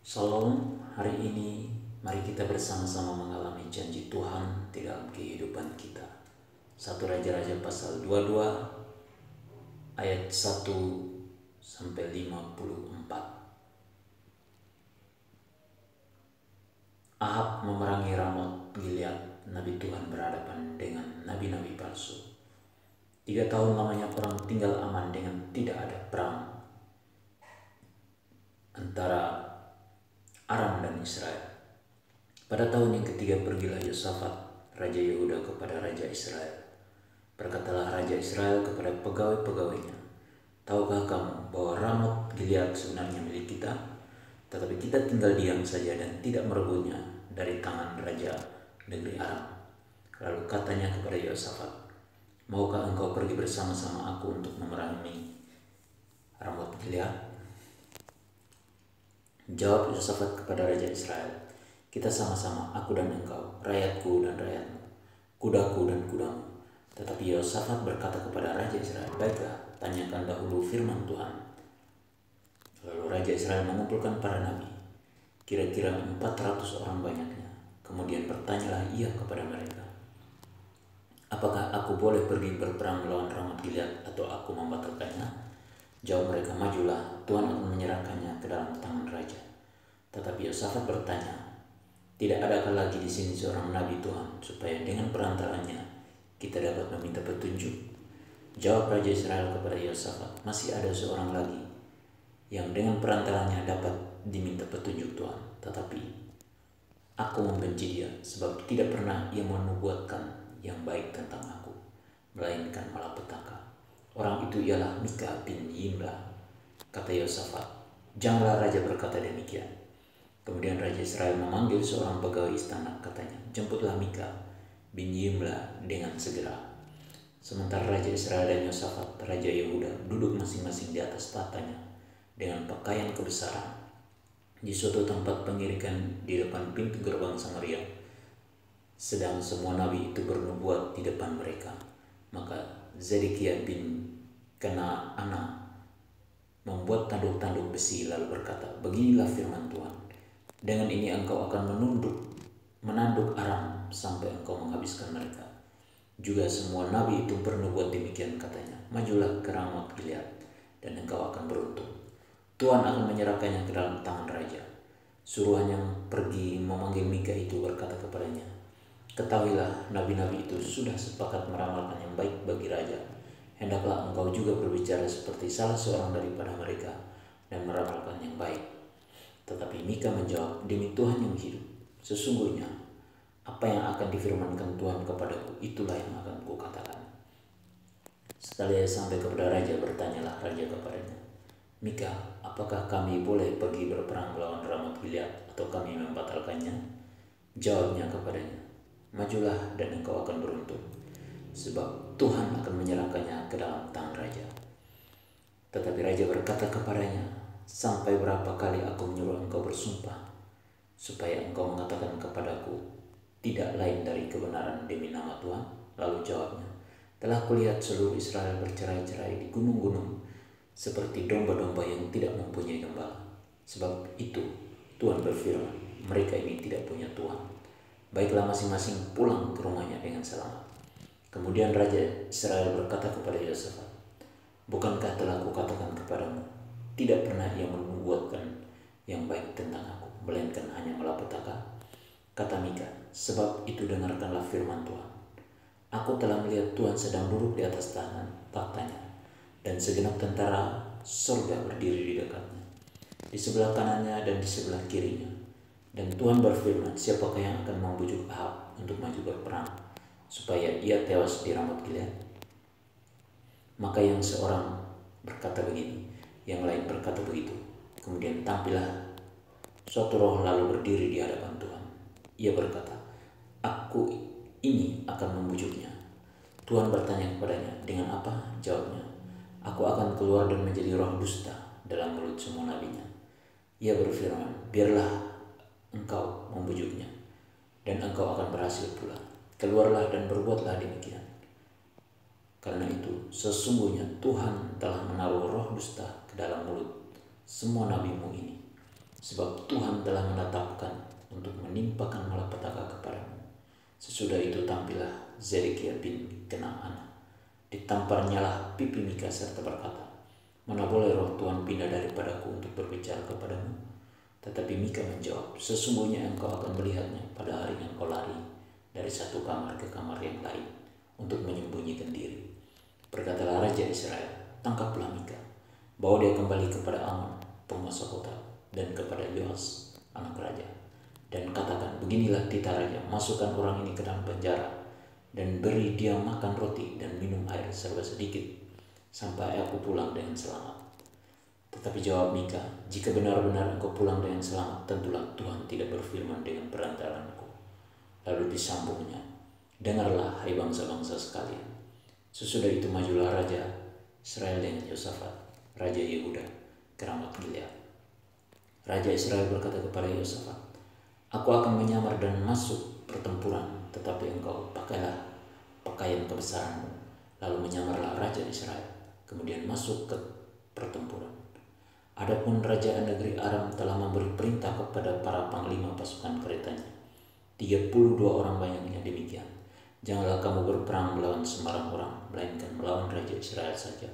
Shalom, hari ini mari kita bersama-sama mengalami janji Tuhan di dalam kehidupan kita. 1 Raja-Raja pasal 22 ayat 1 sampai 54. Ahab memerangi Ramot Gilead. Nabi Tuhan berhadapan dengan nabi-nabi palsu. 3 tahun lamanya orang tinggal aman dengan tidak ada perang antara Aram dan Israel. Pada tahun yang ketiga pergilah Yosafat, Raja Yehuda kepada Raja Israel. Berkatalah Raja Israel kepada pegawai-pegawainya, tahukah kamu bahwa Ramot Gilead sebenarnya milik kita? Tetapi kita tinggal diam saja dan tidak merebutnya dari tangan Raja negeri Aram. Lalu katanya kepada Yosafat, maukah engkau pergi bersama-sama aku untuk memerangi Ramot Gilead? Jawab Yosafat kepada Raja Israel, kita sama-sama, aku dan engkau, rakyatku dan rakyatmu, kudaku dan kudamu. Tetapi Yosafat berkata kepada Raja Israel, baiklah, tanyakan dahulu firman Tuhan. Lalu Raja Israel mengumpulkan para nabi, kira-kira 400 orang banyaknya. Kemudian bertanyalah ia kepada mereka, apakah aku boleh pergi berperang melawan Ramot Gilead atau aku membatalkannya? Jawab mereka, majulah, Tuhan akan menyerahkannya ke dalam tangan raja. Tetapi Yosafat bertanya, tidak adakah lagi di sini seorang nabi Tuhan, supaya dengan perantaranya kita dapat meminta petunjuk? Jawab Raja Israel kepada Yosafat, masih ada seorang lagi yang dengan perantaranya dapat diminta petunjuk Tuhan. Tetapi aku membenci dia, sebab tidak pernah ia menubuatkan yang baik tentang aku, melainkan malapetaka. Orang itu ialah Mika bin Yimla. Kata Yosafat, janganlah raja berkata demikian. Kemudian Raja Israel memanggil seorang pegawai istana, katanya, jemputlah Mika bin Yimla dengan segera. Sementara Raja Israel dan Yosafat, Raja Yehuda, duduk masing-masing di atas tatanya dengan pakaian kebesaran di suatu tempat pengirikan di depan pintu gerbang Samaria. Sedang semua nabi itu bernubuat di depan mereka. Maka Zedekiah bin Kenaana membuat tanduk-tanduk besi lalu berkata, beginilah firman Tuhan, dengan ini engkau akan menanduk Aram sampai engkau menghabiskan mereka. Juga semua nabi itu bernubuat demikian, katanya, majulah ke Ramot Gilead dan engkau akan beruntung. Tuhan akan menyerahkannya ke dalam tangan raja. Suruhan yang pergi memanggil Mika itu berkata kepadanya, ketahuilah, nabi-nabi itu sudah sepakat meramalkan yang baik bagi raja. Hendaklah engkau juga berbicara seperti salah seorang daripada mereka dan meramalkan yang baik. Tetapi Mika menjawab, demi Tuhan yang hidup, sesungguhnya apa yang akan difirmankan Tuhan kepadaku, itulah yang akan kukatakan. Setelah ia sampai kepada raja, bertanyalah raja kepadanya, Mika, apakah kami boleh pergi berperang melawan Ramot Gilead atau kami membatalkannya? Jawabnya kepadanya, majulah dan engkau akan beruntung, sebab Tuhan akan menyerahkannya ke dalam tangan raja. Tetapi raja berkata kepadanya, sampai berapa kali aku menyuruh engkau bersumpah, supaya engkau mengatakan kepadaku tidak lain dari kebenaran demi nama Tuhan? Lalu jawabnya, telah kulihat seluruh Israel bercerai-cerai di gunung-gunung, seperti domba-domba yang tidak mempunyai gembala. Sebab itu Tuhan berfirman, mereka ini tidak punya Tuhan. Baiklah, masing-masing pulang ke rumahnya dengan selamat. Kemudian Raja Israel berkata kepada Yosafat, bukankah telah kukatakan kepadamu, tidak pernah ia menubuatkan yang baik tentang aku, melainkan hanya malapetaka? Kata Mika, sebab itu dengarkanlah firman Tuhan. Aku telah melihat Tuhan sedang duduk di atas tahtanya, dan segenap tentara surga berdiri di dekatnya, di sebelah kanannya dan di sebelah kirinya. Dan Tuhan berfirman, siapakah yang akan membujuk Ahab untuk maju berperang, supaya ia tewas di Ramot Gilead? Maka yang seorang berkata begini, yang lain berkata begitu. Kemudian tampillah suatu roh lalu berdiri di hadapan Tuhan. Ia berkata, aku ini akan membujuknya. Tuhan bertanya kepadanya, dengan apa? Jawabnya, aku akan keluar dan menjadi roh dusta dalam mulut semua nabinya. Ia berfirman, biarlah engkau membujuknya, dan engkau akan berhasil pula. Keluarlah dan berbuatlah demikian. Karena itu, sesungguhnya Tuhan telah menaruh roh dusta ke dalam mulut semua nabimu ini. sebab Tuhan telah menetapkan untuk menimpakan malapetaka kepadamu. Sesudah itu tampillah Zedekia bin Kenaana. Ditamparnyalah pipi Mika serta berkata, "Mana boleh roh Tuhan pindah daripadaku untuk berbicara kepadamu?" Tetapi Mika menjawab, "Sesungguhnya engkau akan melihatnya pada hari engkau lari dari satu kamar ke kamar yang lain untuk menyembunyikan diri." Berkatalah Raja Israel, "Tangkaplah Mika, bawa dia kembali kepada Amon, penguasa kota, dan kepada Yoas, anak raja, dan katakan, beginilah titah raja, masukkan orang ini ke dalam penjara, dan beri dia makan roti dan minum air serba sedikit, sampai aku pulang dengan selamat." Tetapi jawab Mika, "Jika benar-benar engkau pulang dengan selamat, tentulah Tuhan tidak berfirman dengan perantaranku." Lalu disambungnya, "Dengarlah, hai bangsa-bangsa sekalian." Sesudah itu majulah Raja Israel dengan Yosafat, Raja Yehuda, ke Ramat Gilead. Raja Israel berkata kepada Yosafat, "Aku akan menyamar dan masuk pertempuran, tetapi engkau pakailah pakaian kebesaranmu." Lalu menyamarlah Raja Israel, kemudian masuk ke pertempuran. Adapun Raja negeri Aram telah memberi perintah kepada para panglima pasukan keretanya, 32 orang banyaknya demikian, "Janganlah kamu berperang melawan sembarang orang, melainkan melawan Raja Israel saja."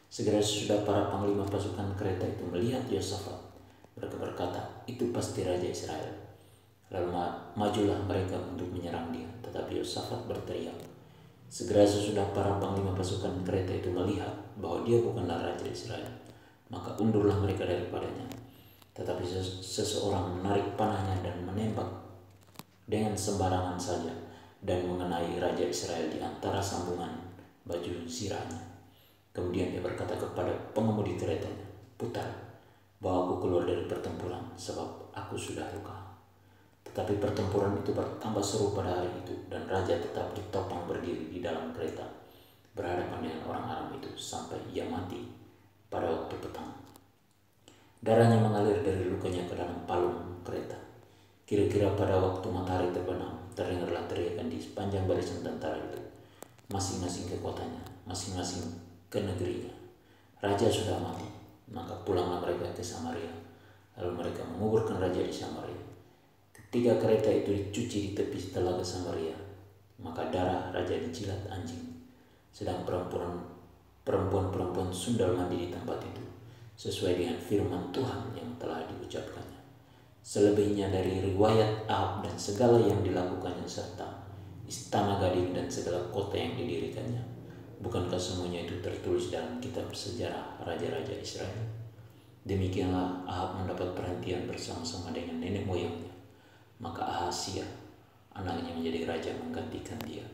Segera sesudah para panglima pasukan kereta itu melihat Yosafat, mereka berkata, "Itu pasti Raja Israel." Lalu majulah mereka untuk menyerang dia, tetapi Yosafat berteriak. Segera sesudah para panglima pasukan kereta itu melihat bahwa dia bukanlah Raja Israel, maka undurlah mereka daripadanya. Tetapi seseorang menarik panahnya dan menembak dengan sembarangan saja dan mengenai Raja Israel di antara sambungan baju zirahnya. Kemudian dia berkata kepada pengemudi keretanya, "Putar, bawa aku keluar dari pertempuran, sebab aku sudah luka." Tetapi pertempuran itu bertambah seru pada hari itu, dan raja tetap ditopang berdiri di dalam kereta berhadapan dengan orang Aram itu sampai ia mati pada waktu petang. Darahnya mengalir dari lukanya ke dalam palung kereta. Kira-kira pada waktu matahari terbenam, terdengarlah teriakan di sepanjang barisan tentara itu, masing-masing ke kotanya, masing-masing ke negerinya. Raja sudah mati, maka pulanglah mereka ke Samaria. Lalu mereka menguburkan raja di Samaria. Ketika kereta itu dicuci di tepi telaga Samaria, maka darah raja dijilat anjing. Sedang perempuan-perempuan sundal mandi di tempat itu, sesuai dengan firman Tuhan yang telah diucapkannya. Selebihnya dari riwayat Ahab dan segala yang dilakukannya, serta istana gading dan segala kota yang didirikannya, bukankah semuanya itu tertulis dalam kitab sejarah raja-raja Israel? Demikianlah Ahab mendapat perhentian bersama-sama dengan nenek moyangnya. Maka Ahazia, anaknya, menjadi raja menggantikan dia.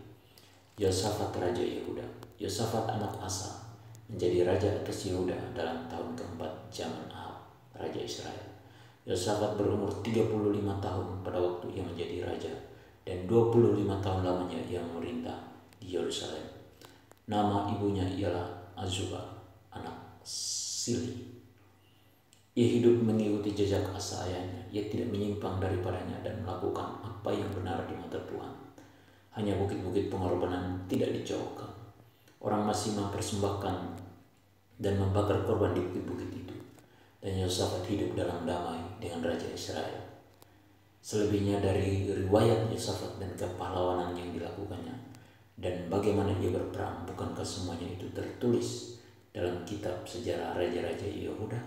Yosafat Raja Yehuda. Yosafat anak Asa menjadi raja atas Yehuda dalam tahun keempat zaman Ahab, Raja Israel. Yosafat berumur 35 tahun pada waktu ia menjadi raja, dan 25 tahun lamanya ia memerintah di Yerusalem. Nama ibunya ialah Azubah, anak Sili. Ia hidup mengikuti jejak Asa ayahnya. Ia tidak menyimpang daripadanya dan melakukan apa yang benar di mata Tuhan. Hanya bukit-bukit pengorbanan tidak dijauhkan. Orang masih mempersembahkan dan membakar korban di bukit-bukit itu. Dan Yosafat hidup dalam damai dengan Raja Israel. Selebihnya dari riwayat Yosafat dan kepahlawanan yang dilakukannya dan bagaimana ia berperang, bukankah semuanya itu tertulis dalam kitab sejarah raja-raja Yehuda?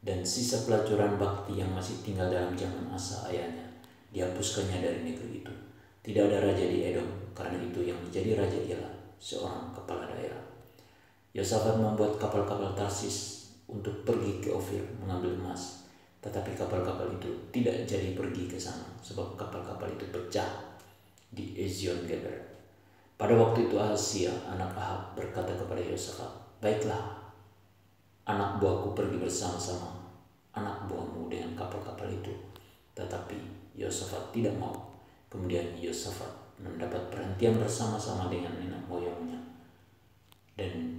Dan sisa pelacuran bakti yang masih tinggal dalam zaman Asa ayahnya, dihapuskannya dari negeri itu. Tidak ada raja di Edom, karena itu yang menjadi raja ialah seorang kepala daerah. Yosafat membuat kapal-kapal Tarsis untuk pergi ke Ofir mengambil emas, tetapi kapal-kapal itu tidak jadi pergi ke sana, sebab kapal-kapal itu pecah di Ezion Geber. Pada waktu itu Ahazia, anak Ahab, berkata kepada Yosafat, "Baiklah, anak buahku pergi bersama-sama anak buahmu dengan kapal-kapal itu." Tetapi Yosafat tidak mau. Kemudian Yosafat mendapat perhentian bersama-sama dengan nenek moyangnya, dan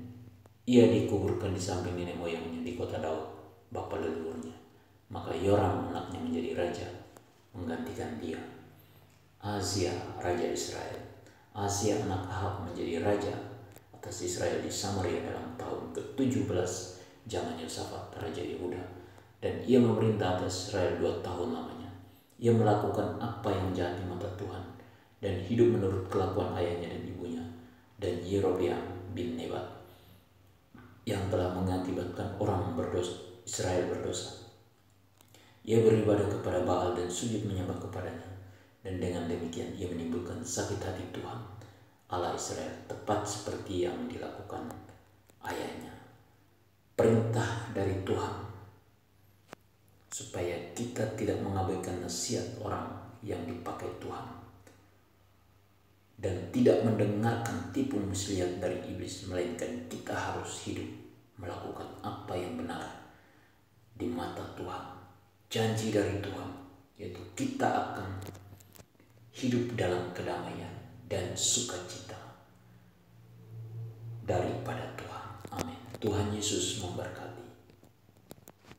ia dikuburkan di samping nenek moyangnya di kota Daud, bapa leluhurnya. Maka Yoram anaknya menjadi raja menggantikan dia. Ahazia, raja Israel. Ahazia anak Ahab menjadi raja atas Israel di Samaria dalam tahun ke-17 zaman Yosafat, raja Yehuda. Dan ia memerintah atas Israel 2 tahun lamanya. Ia melakukan apa yang jahat di mata Tuhan dan hidup menurut kelakuan ayahnya dan ibunya dan Yerobeam bin Nebat yang telah mengakibatkan orang berdosa, Israel berdosa. Ia beribadah kepada Baal dan sujud menyembah kepadanya, dan dengan demikian ia menimbulkan sakit hati Tuhan Allah Israel, tepat seperti yang dilakukan ayahnya. Perintah dari Tuhan supaya kita tidak mengabaikan nasihat orang yang dipakai Tuhan dan tidak mendengarkan tipu muslihat dari iblis, melainkan kita harus hidup melakukan apa yang benar di mata Tuhan. Janji dari Tuhan yaitu kita akan hidup dalam kedamaian dan sukacita daripada Tuhan. Amin. Tuhan Yesus memberkati.